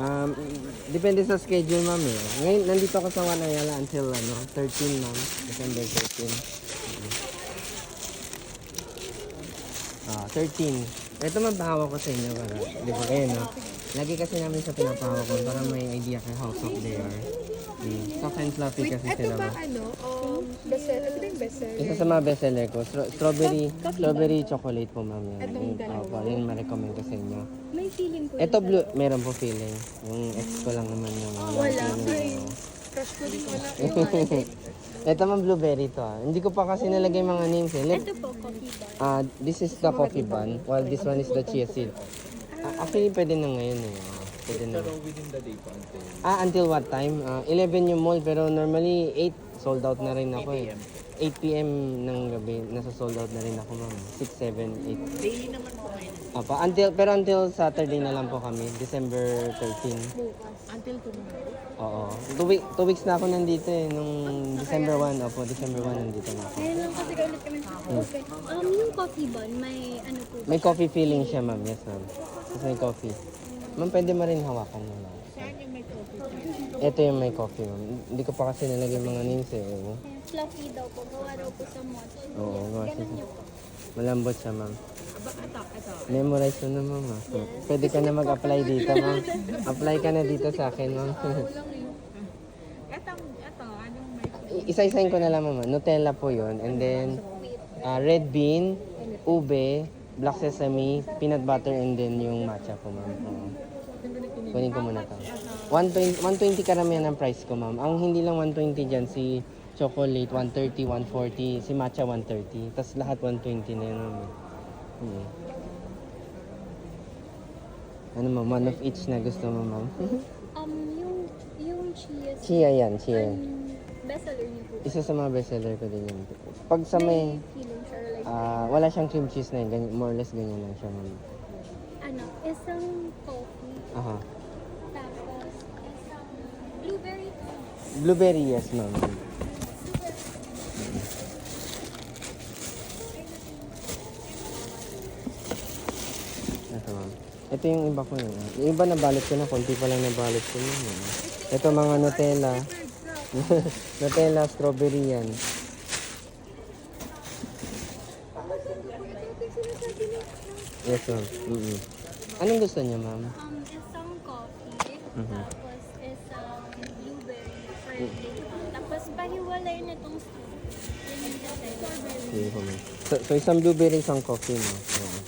Um, Depende sa schedule, ma'am eh. Ngayon, nandito ako sa Wanayala until 13, ma'am. December 13. 13. Ito mabahawa ko sa inyo para, di ba kayo, no? Lagi kasi namin sa pinapahawa ko para may idea kay how soft they are. Soft and fluffy kasi Ito sila, ba ma'am. bestseller? Ito ba yung bestseller? Isa sa mga bestseller ko, strawberry, Coffee strawberry chocolate po, ma'am. Yan. Itong dalawa. Opo, yan ma-recommend ko sa inyo. May feeling ko. Ito blue, meron po feeling. Yung ex ko lang naman yung Wala. feeling. Crush ko din wala. Ito man blueberry to ah. Hindi ko pa kasi nalagay mga names eh. Ito po, coffee bar. This is the coffee bun, while this one is the chia seed. Actually, pwede na ngayon eh. Pwede na. Pero within the day po until Until what time? 11 yung mall, pero normally 8 sold out na rin ako eh. 8 p.m. ng gabi, nasa sold out na rin ako, ma'am. 6, 7, 8. Daily naman po ngayon. Apa, until Saturday na lang po kami, December 13. Until tomorrow. Oo. 2 weeks na ako nandito eh, nung December 1. Opo, December 1 nandito na ako. Ngayon lang kasi ulit kami. Okay. Yung coffee bun, may ano po. May coffee feeling siya, ma'am. Yes, ma'am. Tapos may coffee. Ma'am, pwede mo rin hawakan mo, ma'am. Saan yung may coffee? Ito yung may coffee, ma'am. Hindi ko pa kasi nalagay mga names eh. Oo, Fluffy daw po. Gawa daw po sa mochi. oo. Gawa siya. Ganun niyo po. Malambot siya, ma'am. Ito. Memorize mo na, ma'am. ah. Pwede ka na mag-apply dito, ma'am. Apply ka na dito sa akin, ma'am. Anong may Isa-isahin ko na lang, ma'am. Nutella po yun. And then, red bean, ube, black sesame, peanut butter, and then yung matcha po, ma'am. Oo. Kunin ko muna to. 120 karamihan ang price ko, ma'am. Ang hindi lang 120 dyan, si chocolate 130, 140, si matcha 130. Tapos lahat 120 na yun, ma'am. Ano, ma'am? One of each na gusto mo, ma'am? Yung chia. Chia yan, chia. Bestseller niyo po. Isa sa mga bestseller ko din yun. Pag sa may, Feeling siya like, wala siyang cream cheese na yun. Ganyan, more or less ganyan lang siya, ma'am. isang coffee. Aha. Tapos, isang blueberry. Blueberry, yes, ma'am. Ito, ma'am. Ito yung iba ko yun. Yung iba nabalot ko na, konti pa lang nabalot ko yun. Ito mga Nutella. Nutella, strawberry yan. Yes, ma'am. Anong gusto niyo, ma'am? Isang coffee. Tapos, isang blueberry. Tapos, pahiwalay na itong strawberry. Sige po, ma'am. So, isang blueberry, isang coffee, no? Oo.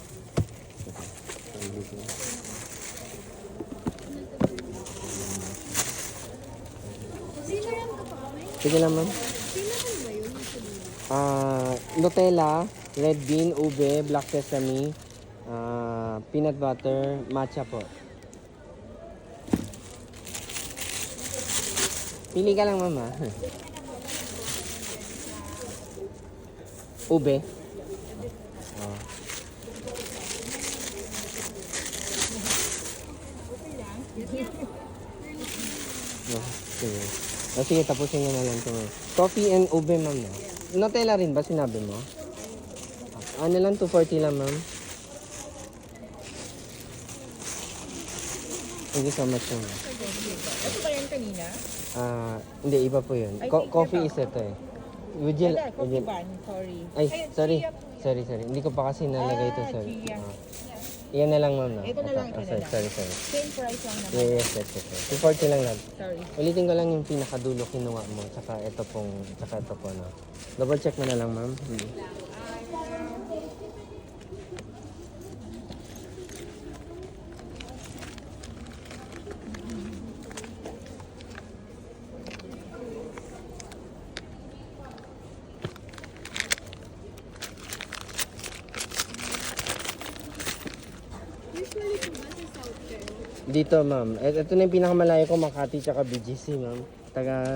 Sinaran ko pa ba? Sige lang, ma'am. Sinaran ba yun? Nutella, red bean, ube, black sesame, peanut butter, matcha po. Pili ka lang, mama. Ube. Oh. Oh, sige. Sige, tapusin nyo na lang ito. Coffee and ube, ma'am. No? Nutella rin ba sinabi mo? Ano lang, 240 lang, ma'am. Thank you so much, ma'am. Ito ba yan kanina? Hindi, iba po yun. I think Coffee ito. is ito eh. Would you, Wala, would coffee you, bun. Sorry. ay, Ay, sorry. chia po. Sorry. Hindi ko pa kasi nalagay ito, sorry. chia. Iyan na lang, ma'am. No? Ito na lang, ito na sorry, lang. sorry. Same price lang naman. Yes. 240 lang lang. Sorry. Ulitin ko lang yung pinakadulo kinuha mo, tsaka ito po, no. Double check mo na lang, ma'am. Usually po ba sa South Care? Dito, ma'am. Ito na yung pinakamalayo ko, Makati tsaka BGC, ma'am. Taga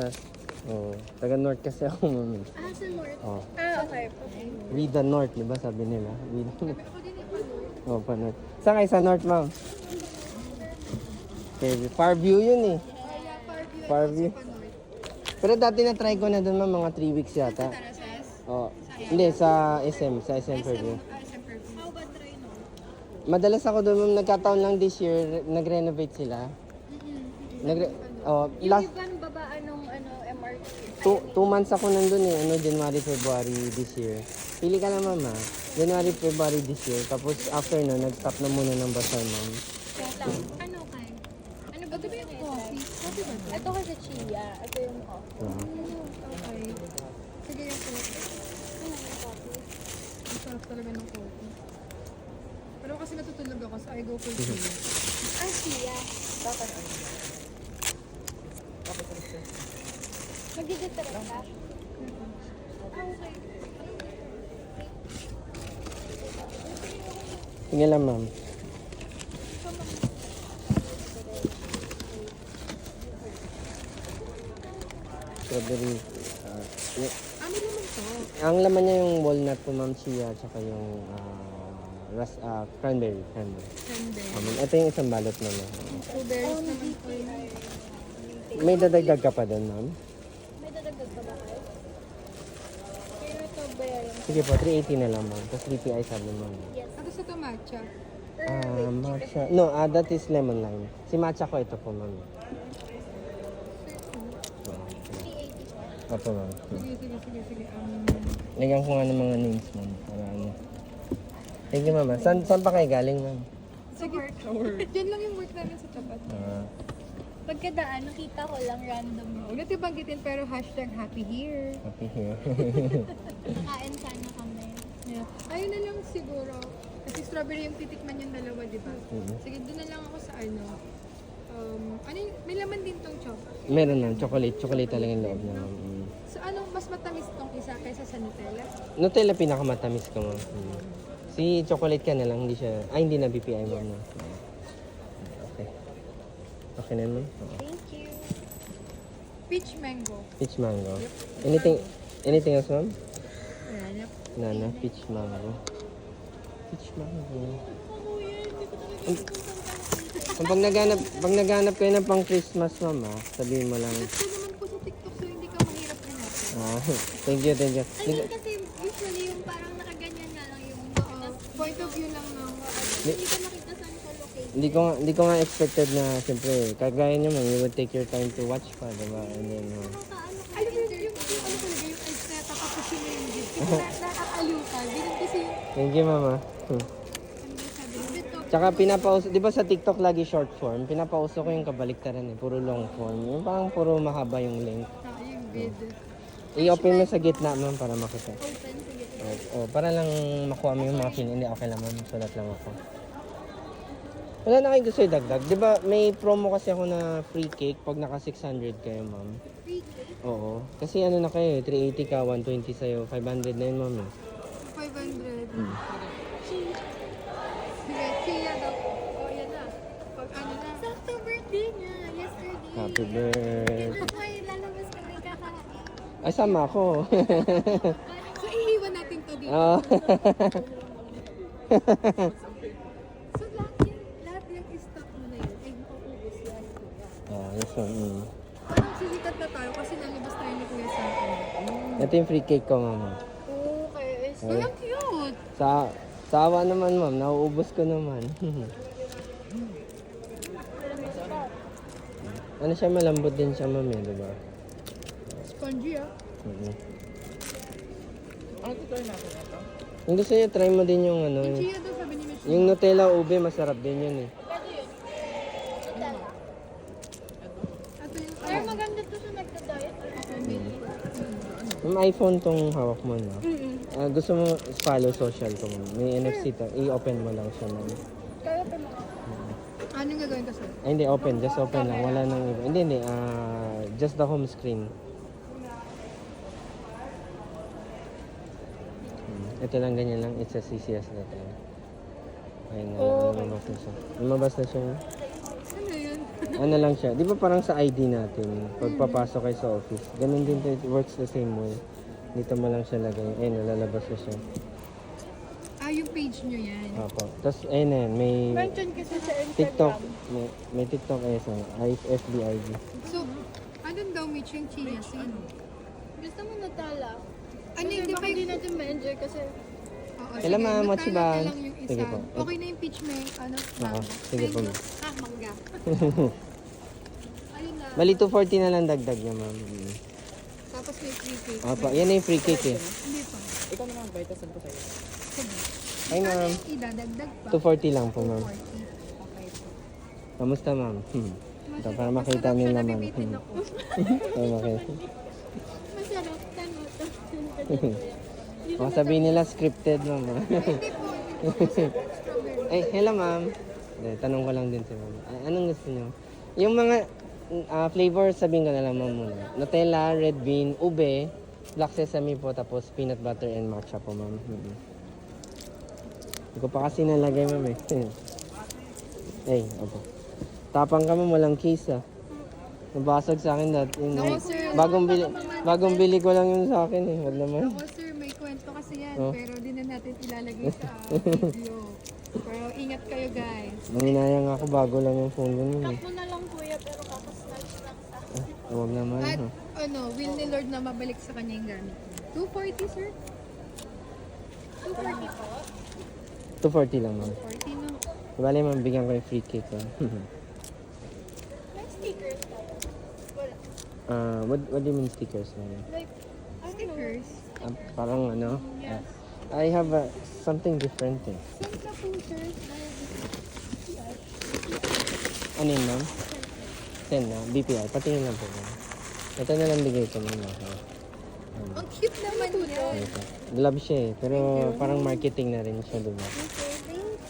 North kasi ako, ma'am. Sa North. Oh. Okay. We the North, di ba sabi nila? We the Oh, pa North. Saan kayo sa North, ma'am? Okay, Farview yun eh. Farview. Pero dati na-try ko na doon, ma'am, mga 3 weeks yata. Oh. Hindi, sa SM Fairview. How about try no? Madalas ako doon, ma'am, nagkataon lang this year, nag-renovate sila. Yung last ibang babaan ng MRT. 2 months ako nandun eh, January, February this year. Pili ka na mama, January, February this year. Tapos after na, nag-stop na muna ng basal ma'am. Ano kay? Ano ba? Diba yung coffee? Coffee ba? Ito kasi chia. Ito yung coffee. Okay. Sige yung coffee. Ano yung coffee? Ang sarap talaga ng coffee. Pero kasi natutulog ako, so I go for chia. Chia. Dapat ano? Magdidetect ka? Okay. Sige lang ma'am. Strawberry. Ano naman to? Ang laman niya yung walnut po ma'am, chia, tsaka yung cranberry. Sende. Ito yung isang balot naman. Blueberries naman po yun. May dadagdag ka pa doon ma'am? May dadagdag ka ba kayo? Pero ito berry. Sige po, 380 na lang ma'am. Tapos 3PI sabi ma'am. Ano sa ito matcha? Matcha. No, that is lemon lime. Si matcha ko ito po ma'am. Opo ma'am. Sige. Lagyan ko nga ng mga names ma'am. Para ano. Thank you ma'am. Saan pa kayo galing ma'am? Sige. Diyan lang yung work namin sa tapat. Pagkadaan, nakita ko lang random. Huwag natin banggitin pero hashtag happy here. Happy here. Nakain sana kami. Yeah. Ayun na lang siguro. Kasi strawberry yung titikman yung dalawa, di ba? Sige, doon na lang ako sa ano. May laman din tong chocolate. Meron lang. Chocolate. Chocolate talaga yung loob niya ma'am. So anong mas matamis tong isa kaysa sa Nutella? Nutella pinakamatamis ko ma'am. Si chocolate ka na lang. Hindi siya. Ay, hindi na BPI ma'am. No? Okay. Okay na ma'am. Thank you. Peach mango. Peach mango. Anything else ma'am? Nana, peach mango. Peach mango. Pag naghanap kayo ng pang Christmas ma'am sabihin mo lang. Ito naman po sa TikTok so hindi ka mahirap hanapin. Thank you. I mean, kasi usually yung parang nakaganyan nga lang yung Point of view lang ng hindi ka makita saan siya located. Hindi ko nga expected na siyempre kagaya niyo ma'am, you would take your time to watch pa, diba? And then, Nakakaano ka alam mo yung ano talaga yung ice na tapos yung gift. Kasi nakakaliw ka. Ganun kasi yung thank you mama. ano sabi mo dito. Tsaka pinapauso, di ba sa TikTok lagi short form, pinapauso ko yung kabaliktaran puro long form. Yung parang puro mahaba yung link. Yung bid. I-open mo sa gitna ma'am para makita. open sige. Para lang makuha mo yung mga feeling. Hindi, okay lang ma'am, sulat lang ako. Wala na kayo gusto idagdag. Di ba may promo kasi ako na free cake pag naka 600 kayo ma'am? Free cake. Oo. Kasi ano na kayo, 380 ka, 120 sa'yo, 500 na yun ma'am. 500. Sige, chia daw. O, yan na. Pag ano na. Sakto birthday niya, yesterday. Happy birthday. Ako ay lalabas kami kakain. Ay, sama ako. So, iiwan natin to dito. Oo. So, lahat yung stock mo na yun ay mauubos yan. Yes ma'am. Parang sisikat na tayo kasi nalabas tayo ni Kuya sa akin. Ito yung free cake ko mama. Okay. So, ang cute. Sa awa naman ma'am, nauubos ko naman. Ano siya, malambot din siya ma'am di ba? Spongy ah. Ano tutuloy natin ito? Kung gusto niyo, try mo din yung ano. Yung chia daw sabi ni Miss. Yung Nutella ube, masarap din yun eh. Ito yung Pero maganda to sa nagda-diet. Yung iPhone tong hawak mo na. Gusto mo follow social ko ma'am. May NFC to. I-open mo lang siya ma'am. Kaya pa mo. Ano yung gagawin ko sir? Ay, hindi, open. Just open lang. Wala nang iba. Hindi. Just the home screen. Ito lang, ganyan lang. It's as easy as that lang. Ayun na lang. Lumabas na siya. Lumabas na siya. Ano yun? Ano lang siya. Di ba parang sa ID natin, pagpapasok kayo sa office, ganun din to, it works the same way. Dito mo lang siya lagay. Ayun, lalabas na siya. Yung page nyo yan. Opo. Tapos, ayun na yan. May Mention kasi sa TikTok. Instagram. May TikTok eh. FB ID. So, anong daw Mitch yung chia seed? Gusto mo Nutella? Ano yung Baka hindi natin ma-enjoy kasi Oo, Kailan sige, ma- Nutella machiban? na lang yung isa. Sige po. Okay na yung peach may Oo, mango. sige po. Mangga. Bali, 240 na lang dagdag niya, ma'am. Tapos may free cake. Opo, yan na yung free cake eh. Hindi pa. Ikaw naman ang bayad, send ko sa'yo. Ay, ma'am. Idadagdag pa. 240 lang po, ma'am. 40. Okay po. Kamusta, ma'am? Ito, para makita Masarap nila, siya, ma'am. nabibitin ako. Para makita. Masarap. Tama to. Baka sabihin nila scripted, ma'am. Hindi po. Strawberry. Ay, hello, ma'am. Hindi, tanong ko lang din si ma'am. Anong gusto niyo? Yung mga flavor, sabihin ko na lang, ma'am, muna. Nutella, red bean, ube, black sesame po, tapos peanut butter and matcha po, ma'am. Hindi ko pa kasi nalagay, ma'am, eh. Ay, opo. Tapang ka, ma'am, walang case, ah. Nabasag sa akin dati. Naku, sir. Bagong bili ko lang yun sa akin, eh. Wag naman. Ako sir, may kwento kasi yan, Oh. pero di na natin ilalagay sa video. Pero ingat kayo guys. Nanginayang ako bago lang yung phone ko nun, eh. Ako na lang kuya, pero kakasnatch lang sa akin. Huwag naman, At ha. ano, will ni Lord na mabalik sa kanya yung gamit. 240 sir? 240 po. 240 lang, ma'am. 40 no? Bale, ma'am, bigyan ko yung free cake, ha. May stickers tayo. Wala. What do you mean stickers, ma'am? Like, Stickers. Parang ano? I have something different, eh. send na po sir. Ano yun, ma'am? 10 na, BPI. Patingin lang po, ma'am. Ito na lang bigay ko, ma'am. Okay. Ang cute naman yan. Ito. Love siya, eh. Pero parang marketing na rin siya, diba?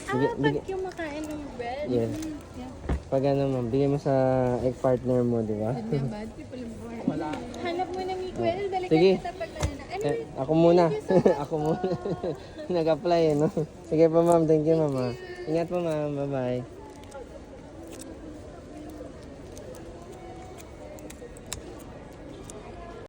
Ah, pag yung makain ng bread. Yes. Yeah. Pag ano, ma'am, bigay mo sa egg partner mo, diba? Good na bad people in born. Hanap mo na Miguel. Balikan Sige. kita pag na. Ano Ako muna. Ako muna. Nag-apply, eh, no? Sige po, ma'am. Thank you, ma'am. Ingat po, ma'am. Bye-bye.